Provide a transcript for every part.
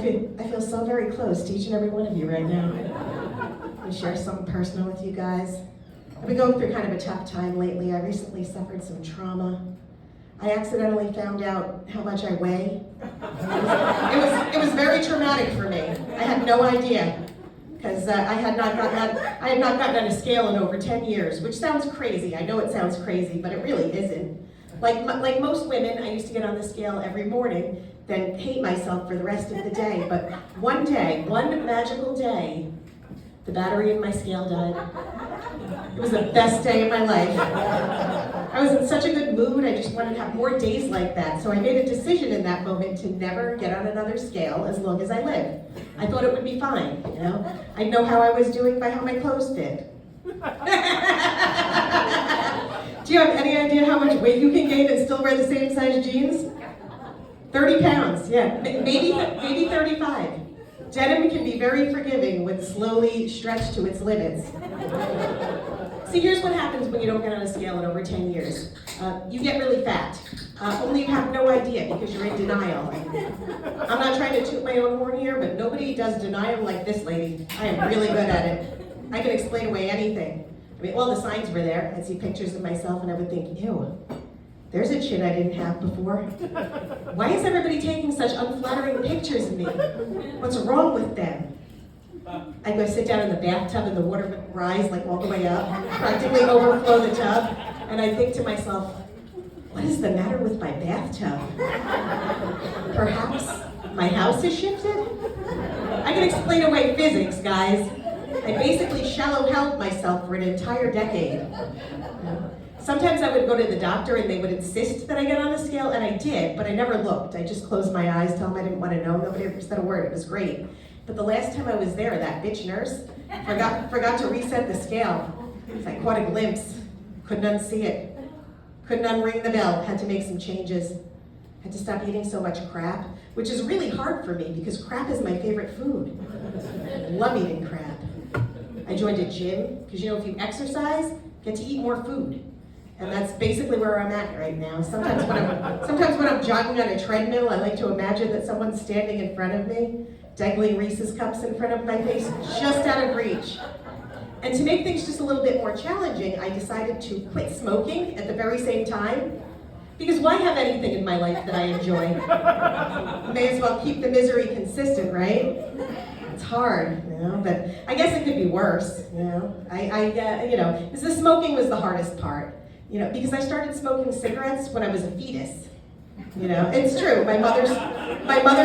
feel so very close to each and every one of you right now. I'm going to share something personal with you guys. I've been going through kind of a tough time lately. I recently suffered some trauma. I accidentally found out how much I weigh. It was very traumatic for me. I had no idea, because I had not gotten on a scale in over 10 years, which sounds crazy. I know it sounds crazy, but it really isn't. Like most women, I used to get on the scale every morning, then hate myself for the rest of the day. But one day, one magical day, the battery in my scale died. It was the best day of my life. I was in such a good mood, I just wanted to have more days like that. So I made a decision in that moment to never get on another scale as long as I live. I thought it would be fine, you know? I'd know how I was doing by how my clothes fit. Do you have any idea how much weight you can gain and still wear the same size jeans? 30 pounds, yeah, maybe 35. Denim can be very forgiving when slowly stretched to its limits. See, here's what happens when you don't get on a scale in over 10 years. You get really fat, only you have no idea because you're in denial. I'm not trying to toot my own horn here, but nobody does denial like this lady. I am really good at it. I can explain away anything. I mean, all the signs were there. I'd see pictures of myself and I would think, ew, there's a chin I didn't have before. Why is everybody taking such unflattering pictures of me? What's wrong with them? I'd go sit down in the bathtub and the water would rise like all the way up, practically overflow the tub, and I'd think to myself, what is the matter with my bathtub? Perhaps my house has shifted? I can explain away physics, guys. I basically shallow-held myself for an entire decade. Sometimes I would go to the doctor and they would insist that I get on a scale, and I did, but I never looked. I just closed my eyes, told them I didn't want to know. Nobody ever said a word. It was great. But the last time I was there, that bitch nurse forgot to reset the scale. I caught a glimpse. Couldn't unsee it. Couldn't unring the bell. Had to make some changes. Had to stop eating so much crap, which is really hard for me because crap is my favorite food. Love eating crap. I joined a gym because, you know, if you exercise, you get to eat more food. And that's basically where I'm at right now. Sometimes when I'm jogging on a treadmill, I like to imagine that someone's standing in front of me, dangling Reese's cups in front of my face, just out of reach. And to make things just a little bit more challenging, I decided to quit smoking at the very same time. Because why have anything in my life that I enjoy? May as well keep the misery consistent, right? It's hard, you know, but I guess it could be worse, you know. Because the smoking was the hardest part, you know, because I started smoking cigarettes when I was a fetus. You know, it's true. My mother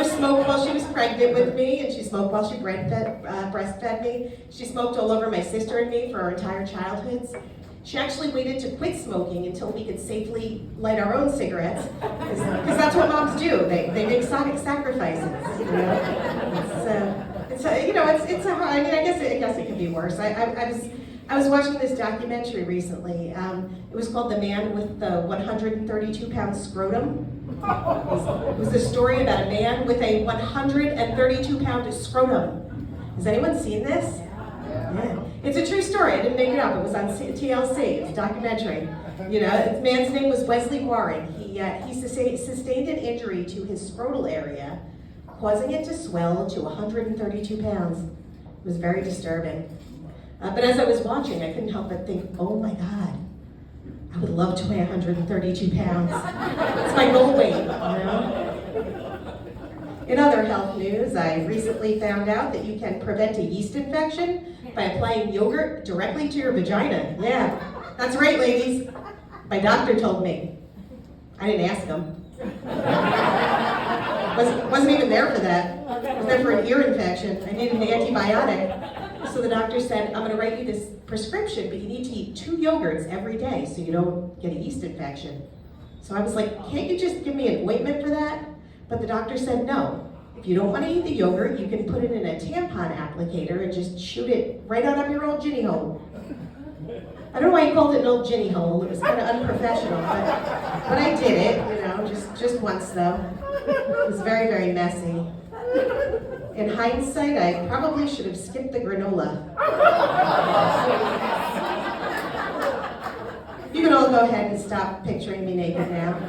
smoked while she was pregnant with me, and she smoked while she breastfed me. She smoked all over my sister and me for our entire childhoods. She actually waited to quit smoking until we could safely light our own cigarettes, because that's what moms do. They make sacrifices. You know, I guess it could be worse. I was watching this documentary recently. It was called The Man with the 132-pound scrotum. It was a story about a man with a 132-pound scrotum. Has anyone seen this? Yeah. It's a true story. I didn't make it up. It was on TLC. It's a documentary. You know, the man's name was Wesley Warren. He sustained an injury to his scrotal area, causing it to swell to 132 pounds. It was very disturbing. But as I was watching, I couldn't help but think, oh my God, I would love to weigh 132 pounds. It's my goal weight, you know? In other health news, I recently found out that you can prevent a yeast infection by applying yogurt directly to your vagina. Yeah, that's right, ladies. My doctor told me. I didn't ask him. Wasn't even there for that. I was there for an ear infection. I needed an antibiotic. So the doctor said, I'm going to write you this prescription, but you need to eat 2 yogurts every day so you don't get a yeast infection. So I was like, can't you just give me an ointment for that? But the doctor said, no. If you don't want to eat the yogurt, you can put it in a tampon applicator and just shoot it right on up your old ginny hole. I don't know why he called it an old ginny hole. It was kind of unprofessional, but I did it, you know, just once though. It was very, very messy. In hindsight, I probably should have skipped the granola. You can all go ahead and stop picturing me naked now.